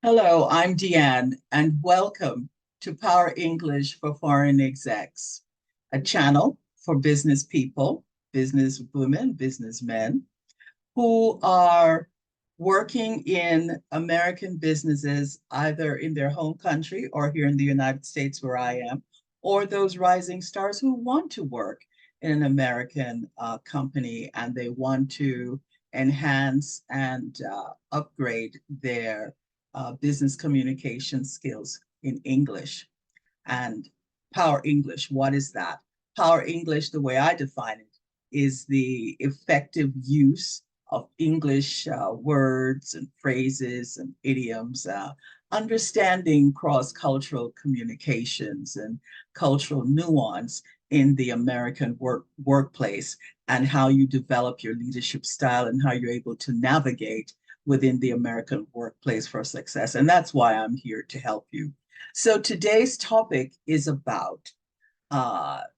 Hello, I'm Deanne, and welcome to Power English for Foreign Execs, a channel for business people, business women, businessmen who are working in American businesses, either in their home country or here in the United States, where I am, or those rising stars who want to work in an American company and they want to enhance and upgrade their business communication skills in English. And Power English, what is that? Power English, the way I define it, is the effective use of English words and phrases and idioms, understanding cross-cultural communications and cultural nuance in the American workplace, and how you develop your leadership style and how you're able to navigate within the American workplace for success. And that's why I'm here to help you. So today's topic is about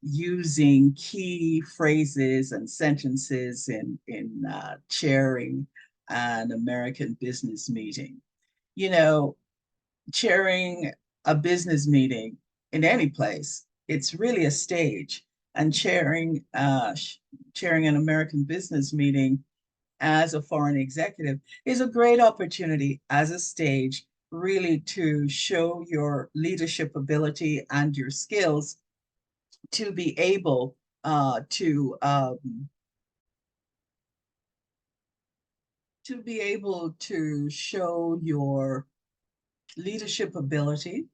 using key phrases and sentences in chairing an American business meeting. You know, chairing a business meeting in any place, it's really a stage. And chairing an American business meeting as a foreign executive is a great opportunity as a stage really to show your leadership ability and your skills to be able to be able to show your leadership ability,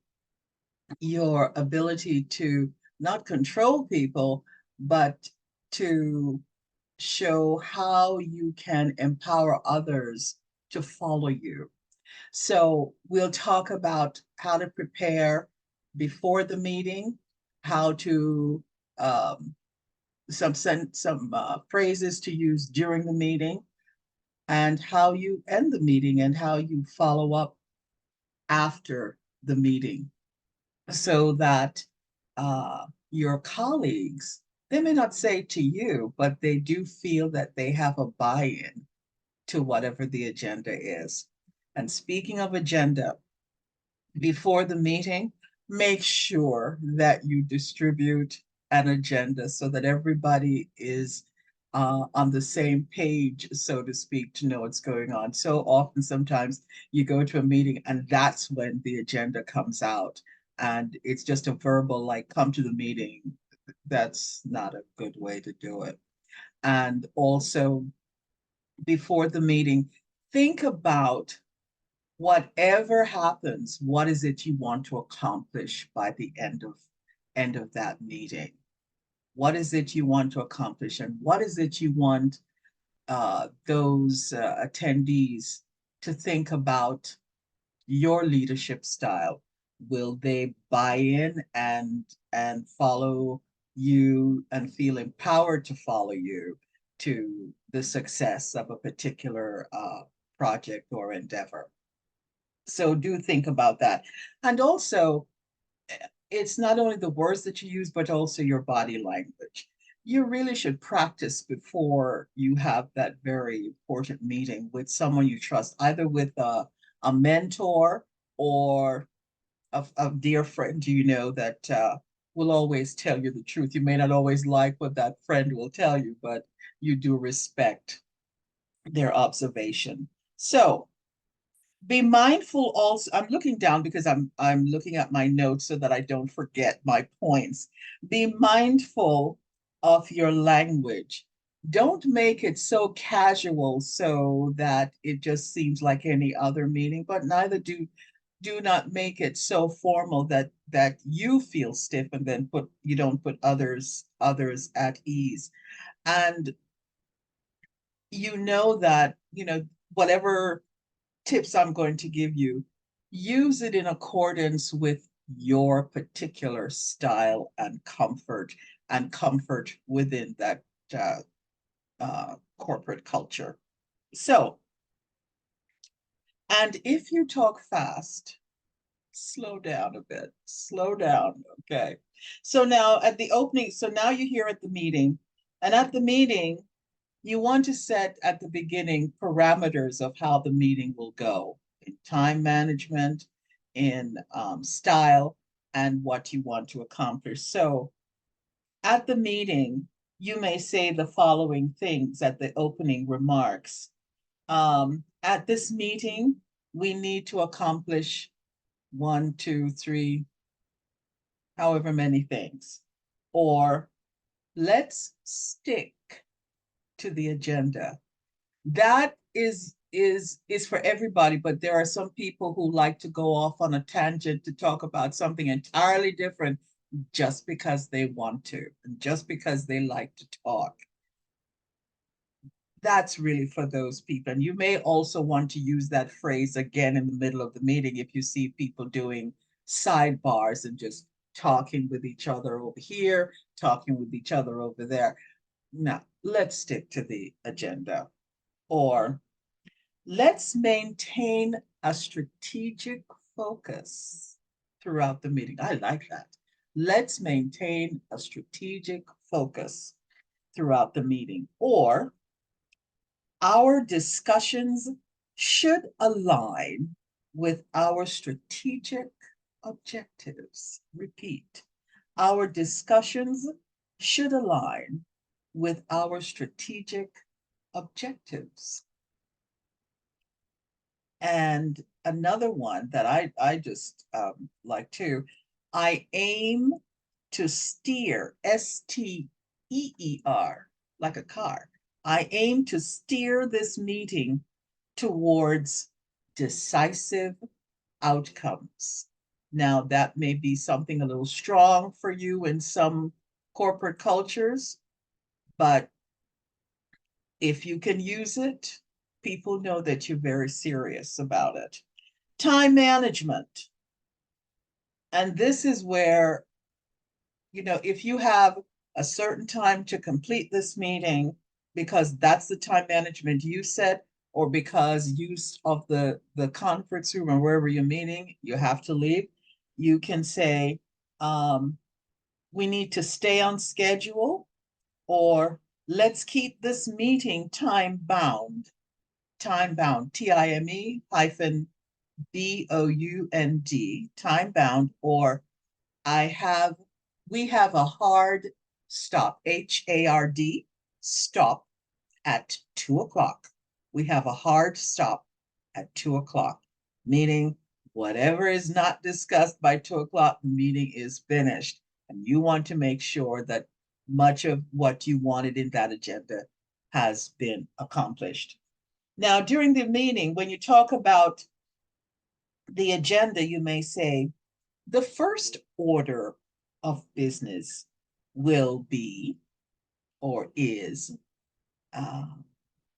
your ability to not control people, but to show how you can empower others to follow you. So we'll talk about how to prepare before the meeting, how to some phrases to use during the meeting, and how you end the meeting and how you follow up after the meeting, so that your colleagues, they may not say to you, but they do feel that they have a buy-in to whatever the agenda is. And speaking of agenda, before the meeting, make sure that you distribute an agenda so that everybody is on the same page, so to speak, to know what's going on. So often, sometimes you go to a meeting and that's when the agenda comes out. And it's just a verbal, like, come to the meeting. That's not a good way to do it. And also, before the meeting, think about whatever happens, what is it you want to accomplish by the end of that meeting? What is it you want to accomplish, and what is it you want those attendees to think about your leadership style? Will they buy in and follow you and feel empowered to follow you to the success of a particular project or endeavor? So do think about that. And also, it's not only the words that you use, but also your body language. You really should practice before you have that very important meeting with someone you trust, either with a mentor or a dear friend you know that will always tell you the truth. You may not always like what that friend will tell you, but you do respect their observation. So be mindful also. I'm looking down because I'm looking at my notes so that I don't forget my points. Be mindful of your language. Don't make it so casual so that it just seems like any other meeting, but neither do not make it so formal that you feel stiff, and then you don't put others at ease. And you know that, whatever tips I'm going to give you, use it in accordance with your particular style and comfort within that corporate culture. So, and if you talk fast, slow down a bit, slow down. Okay. So now at the opening, so now you're here at the meeting, and at the meeting, you want to set at the beginning parameters of how the meeting will go. in time management, in style, and what you want to accomplish. So at the meeting, you may say the following things at the opening remarks. At this meeting, we need to accomplish 1, 2, 3, however many things. Or let's stick to the agenda. That is for everybody, but there are some people who like to go off on a tangent to talk about something entirely different just because they want to, and just because they like to talk. That's really for those people. And you may also want to use that phrase again in the middle of the meeting if you see people doing sidebars and just talking with each other over here, talking with each other over there. Now, let's stick to the agenda. Or let's maintain a strategic focus throughout the meeting. I like that. Let's maintain a strategic focus throughout the meeting. Or our discussions should align with our strategic objectives. Repeat, our discussions should align with our strategic objectives. And another one that I just like too, I aim to steer, S-T-E-E-R, like a car. I aim to steer this meeting towards decisive outcomes. Now, that may be something a little strong for you in some corporate cultures, but if you can use it, people know that you're very serious about it. Time management. And this is where, if you have a certain time to complete this meeting, because that's the time management you set, or because use of the conference room or wherever you're meeting, you have to leave, you can say, we need to stay on schedule, or let's keep this meeting time bound, TIME hyphen BOUND, time bound, or we have a hard stop, HARD, stop at 2:00. We have a hard stop at 2:00, meaning whatever is not discussed by 2:00, the meeting is finished. And you want to make sure that much of what you wanted in that agenda has been accomplished. Now, during the meeting, when you talk about the agenda, you may say, the first order of business will be, or is,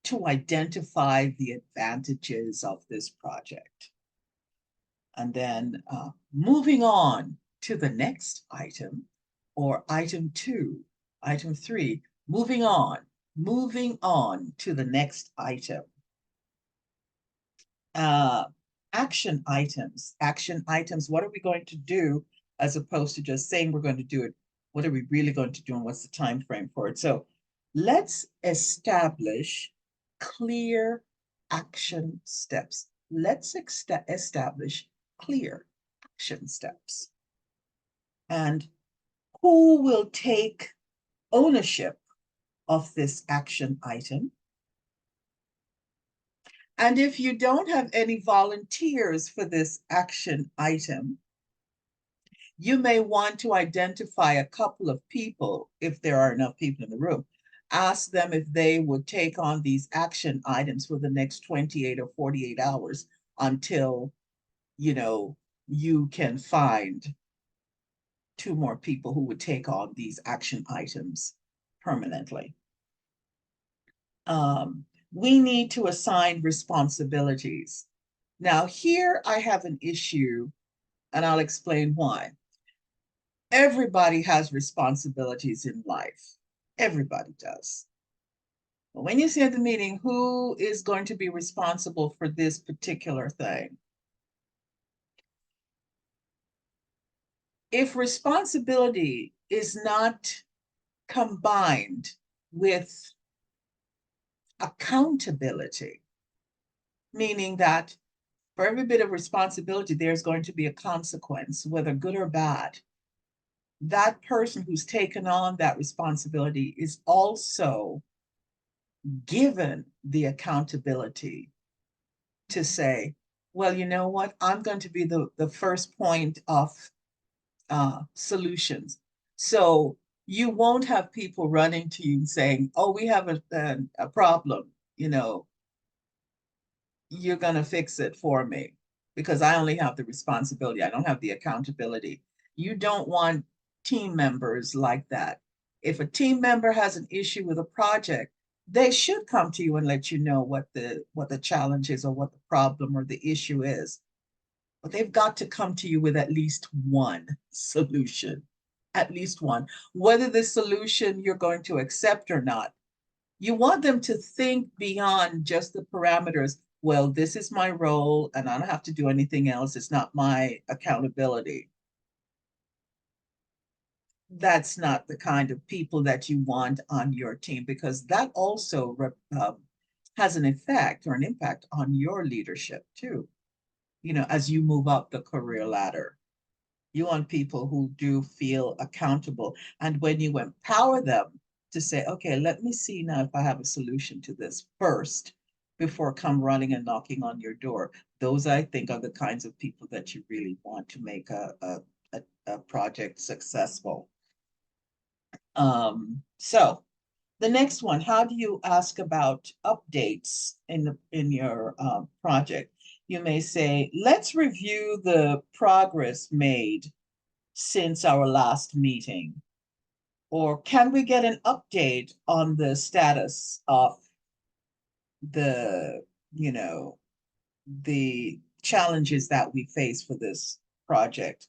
to identify the advantages of this project. And then moving on to the next item, or item 2, item 3, moving on to the next item. Action items, what are we going to do, as opposed to just saying we're going to do it? What are we really going to do, and what's the time frame for it? So let's establish clear action steps. Let's establish clear action steps. And who will take ownership of this action item? And if you don't have any volunteers for this action item, you may want to identify a couple of people, if there are enough people in the room. Ask them if they would take on these action items for the next 28 or 48 hours until, you can find 2 more people who would take on these action items permanently. We need to assign responsibilities. Now, here I have an issue, and I'll explain why. Everybody has responsibilities in life. Everybody does. But when you say at the meeting, who is going to be responsible for this particular thing? If responsibility is not combined with accountability, meaning that For every bit of responsibility, there's going to be a consequence, whether good or bad. That person who's taken on that responsibility is also given the accountability to say, well, you know what? I'm going to be the first point of solutions. So you won't have people running to you and saying, oh, we have a problem, you know, you're going to fix it for me because I only have the responsibility. I don't have the accountability. You don't want team members like that. If a team member has an issue with a project, they should come to you and let you know what the challenge is or what the problem or the issue is. But they've got to come to you with at least one solution, at least one. Whether the solution you're going to accept or not, you want them to think beyond just the parameters. Well, this is my role and I don't have to do anything else. It's not my accountability. That's not the kind of people that you want on your team, because that also has an effect or an impact on your leadership too, you know, as you move up the career ladder. You want people who do feel accountable. And when you empower them to say, okay, let me see now if I have a solution to this first before come running and knocking on your door. Those, I think, are the kinds of people that you really want to make a project successful. So the next one, how do you ask about updates in your project? You may say, let's review the progress made since our last meeting. Or can we get an update on the status of the, you know, the challenges that we face for this project?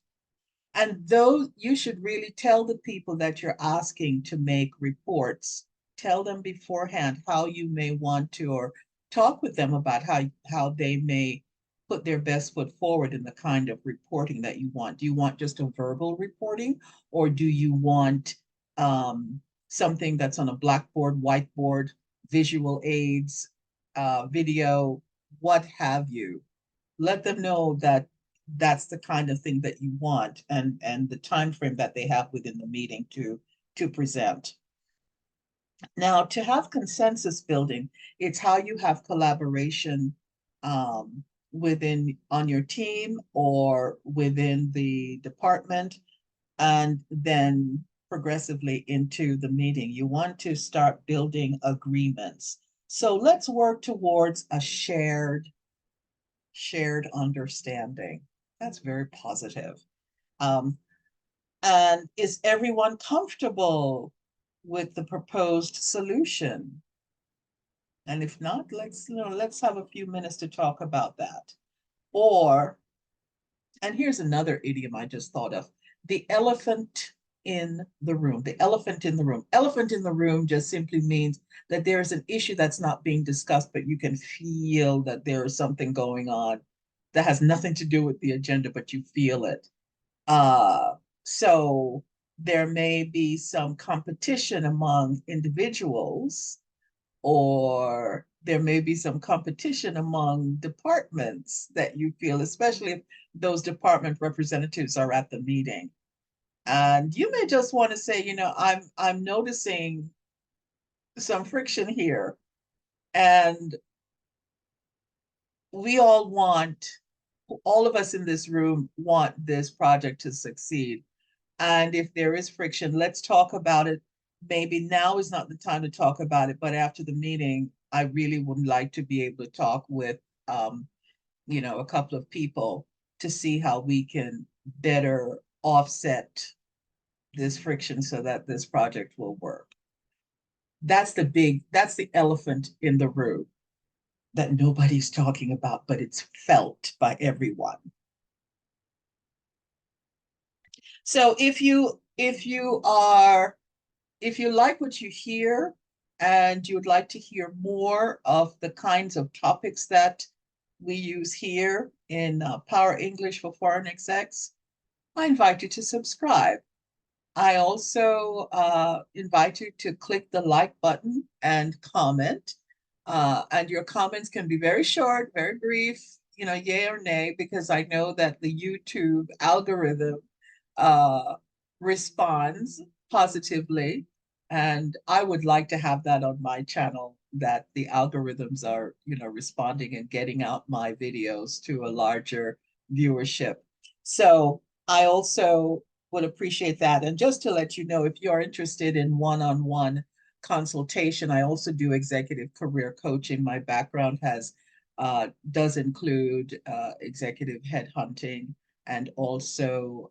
And those, you should really tell the people that you're asking to make reports, tell them beforehand how you may want to, or talk with them about how they may put their best foot forward in the kind of reporting that you want. Do you want just a verbal reporting, or do you want something that's on a blackboard, whiteboard, visual aids, video, what have you? Let them know that that's the kind of thing that you want, and the time frame that they have within the meeting to present. Now, to have consensus building, it's how you have collaboration within on your team or within the department, and then progressively into the meeting. You want to start building agreements. So let's work towards a shared understanding. That's very positive. Um, and is everyone comfortable with the proposed solution? And if not, let's have a few minutes to talk about that. Or, and here's another idiom I just thought of, the elephant in the room. The elephant in the room. Elephant in the room just simply means that there's an issue that's not being discussed, but you can feel that there is something going on that has nothing to do with the agenda, but you feel it. So there may be some competition among individuals, or there may be some competition among departments that you feel, especially if those department representatives are at the meeting. And you may just want to say, you know, I'm noticing some friction here, and we all of us in this room want this project to succeed. And if there is friction, let's talk about it. Maybe now is not the time to talk about it, but after the meeting, I really would like to be able to talk with, you know, a couple of people to see how we can better offset this friction so that this project will work. That's the elephant in the room that nobody's talking about, but it's felt by everyone. So if you like what you hear and you would like to hear more of the kinds of topics that we use here in Power English for Foreign Execs, I invite you to subscribe. I also invite you to click the like button and comment. And your comments can be very short, very brief. yay or nay, because I know that the YouTube algorithm uh, responds positively. And I would like to have that on my channel, that the algorithms are, responding and getting out my videos to a larger viewership. So I also would appreciate that. And just to let you know, if you're interested in one-on-one consultation, I also do executive career coaching. My background does include executive headhunting, and also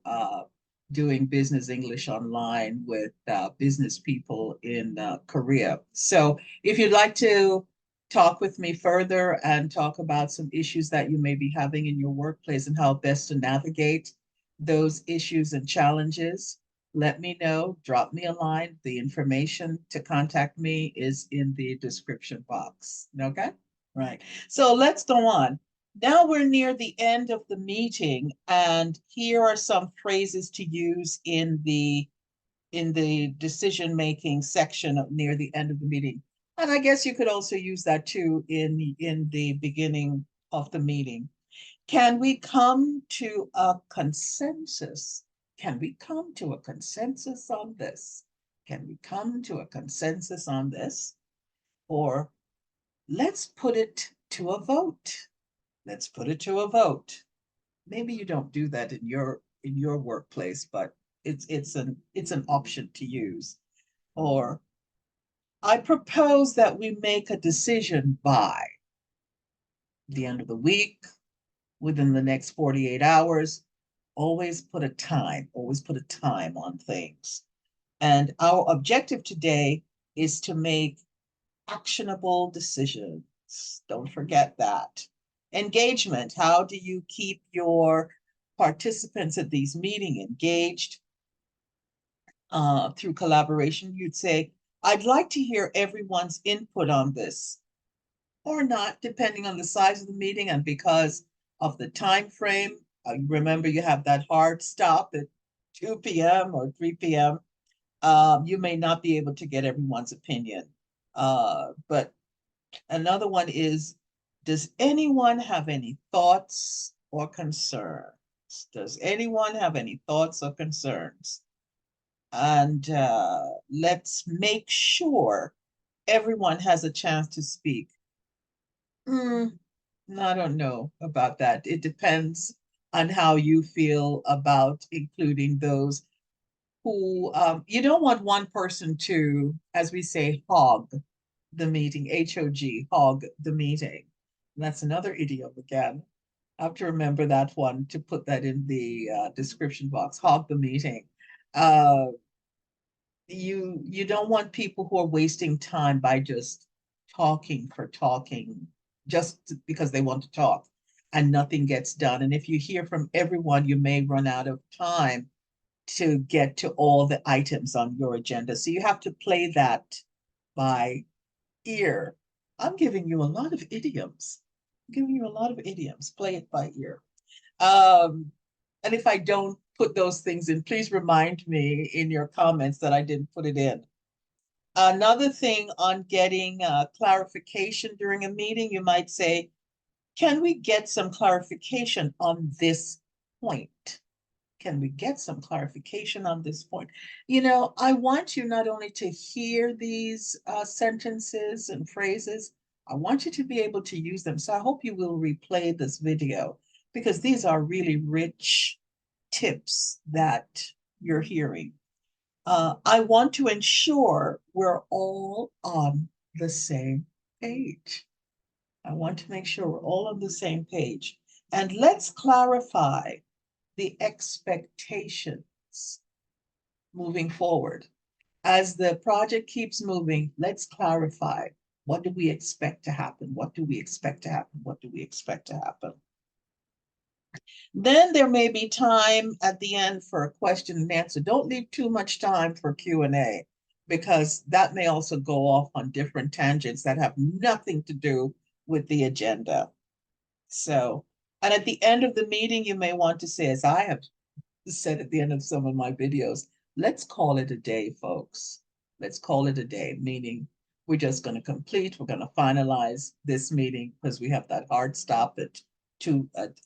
doing business English online with business people in Korea. So if you'd like to talk with me further and talk about some issues that you may be having in your workplace and how best to navigate those issues and challenges, let me know. Drop me a line. The information to contact me is in the description box. Okay? Right. So let's go on. Now we're near the end of the meeting, and here are some phrases to use in the decision-making section near the end of the meeting. And I guess you could also use that too in the beginning of the meeting. Can we come to a consensus? Can we come to a consensus on this? Can we come to a consensus on this? Or let's put it to a vote. Let's put it to a vote. Maybe you don't do that in your workplace, but it's an option to use. Or I propose that we make a decision by the end of the week, within the next 48 hours. Always put a time, on things. And our objective today is to make actionable decisions. Don't forget that. Engagement. How do you keep your participants at these meetings engaged through collaboration? You'd say, I'd like to hear everyone's input on this, or not, depending on the size of the meeting and because of the time frame. Remember, you have that hard stop at 2 p.m. or 3 p.m. You may not be able to get everyone's opinion. But another one is, does anyone have any thoughts or concerns? Does anyone have any thoughts or concerns? And let's make sure everyone has a chance to speak. I don't know about that. It depends on how you feel about including those who, you don't want one person to, as we say, hog the meeting, H-O-G, hog the meeting. And that's another idiom again. I have to remember that one to put that in the description box, hog the meeting. You don't want people who are wasting time by just talking for talking, just because they want to talk and nothing gets done. And if you hear from everyone, you may run out of time to get to all the items on your agenda. So you have to play that by ear. I'm giving you a lot of idioms. Play it by ear. And if I don't put those things in, please remind me in your comments that I didn't put it in. Another thing on getting clarification during a meeting, you might say, can we get some clarification on this point? Can we get some clarification on this point? I want you not only to hear these sentences and phrases, I want you to be able to use them. So I hope you will replay this video, because these are really rich tips that you're hearing. I want to ensure we're all on the same page. I want to make sure we're all on the same page. And let's clarify the expectations moving forward. As the project keeps moving, let's clarify, what do we expect to happen? What do we expect to happen? What do we expect to happen? Then there may be time at the end for a question and answer. Don't leave too much time for Q&A, because that may also go off on different tangents that have nothing to do with the agenda. So, and at the end of the meeting, you may want to say, as I have said at the end of some of my videos, let's call it a day, folks. Let's call it a day, meaning we're just going to finalize this meeting because we have that hard stop at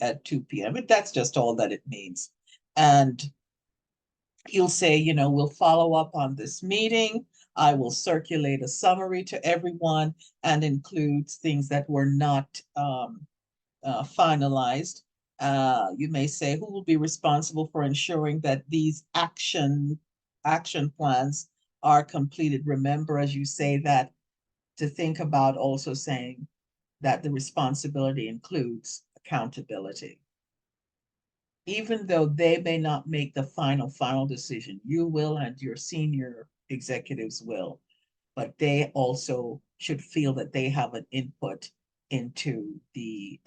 at 2 p.m. And that's just all that it means. And you'll say, you know, we'll follow up on this meeting. I will circulate a summary to everyone and includes things that were not finalized. You may say, who will be responsible for ensuring that these action plans are completed? Remember, as you say that, to think about also saying that the responsibility includes accountability. Even though they may not make the final decision, you will and your senior executives will, but they also should feel that they have an input into the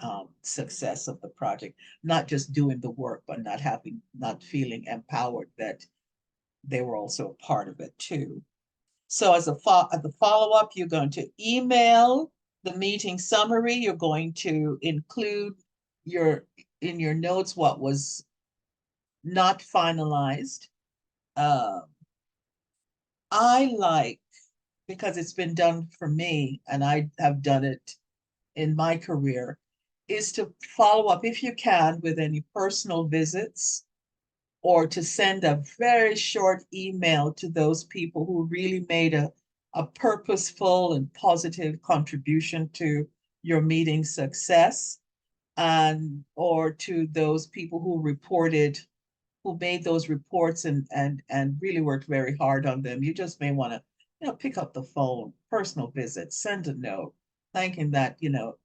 success of the project, not just doing the work, but not feeling empowered that they were also a part of it too. So as the follow-up, you're going to email the meeting summary. You're going to include in your notes what was not finalized. I like, because it's been done for me and I have done it in my career, is to follow up if you can with any personal visits, or to send a very short email to those people who really made a purposeful and positive contribution to your meeting success, and or to those people who made those reports and really worked very hard on them. You just may want to, you know, pick up the phone, personal visit, send a note, thanking that, you know,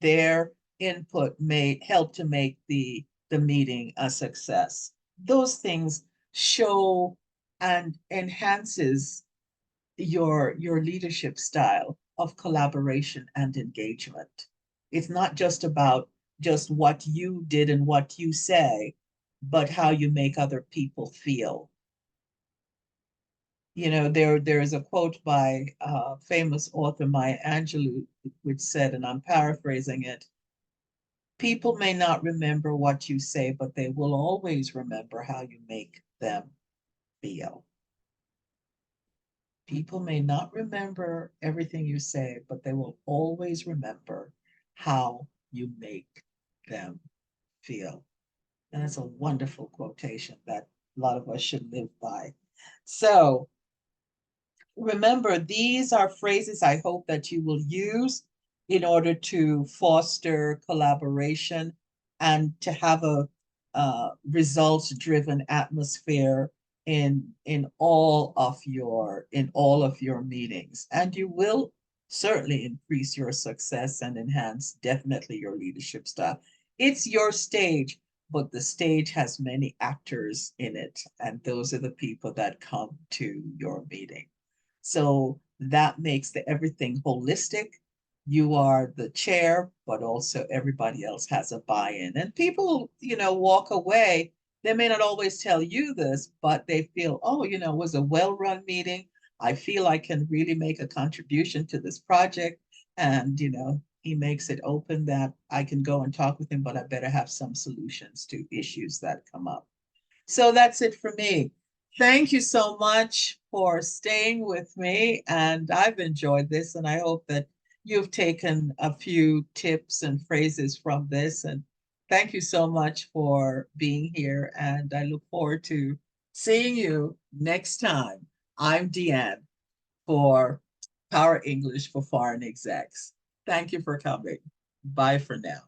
their input may help to make the meeting a success. Those things show and enhances your leadership style of collaboration and engagement. It's not just about just what you did and what you say, but how you make other people feel. You know, there is a quote by famous author Maya Angelou, which said, and I'm paraphrasing it, people may not remember what you say, but they will always remember how you make them feel. People may not remember everything you say, but they will always remember how you make them feel. And that's a wonderful quotation that a lot of us should live by. So remember, these are phrases I hope that you will use in order to foster collaboration and to have a results-driven atmosphere in all of your meetings. And you will certainly increase your success and enhance definitely your leadership style. It's your stage, but the stage has many actors in it, and those are the people that come to your meeting. So that makes everything holistic. You are the chair, but also everybody else has a buy-in. And people, you know, walk away. They may not always tell you this, but they feel, oh, you know, it was a well-run meeting. I feel I can really make a contribution to this project. And, you know, he makes it open that I can go and talk with him, but I better have some solutions to issues that come up. So that's it for me. Thank you so much for staying with me. And I've enjoyed this, and I hope that you've taken a few tips and phrases from this. And thank you so much for being here. And I look forward to seeing you next time. I'm Deanne for Power English for Foreign Execs. Thank you for coming. Bye for now.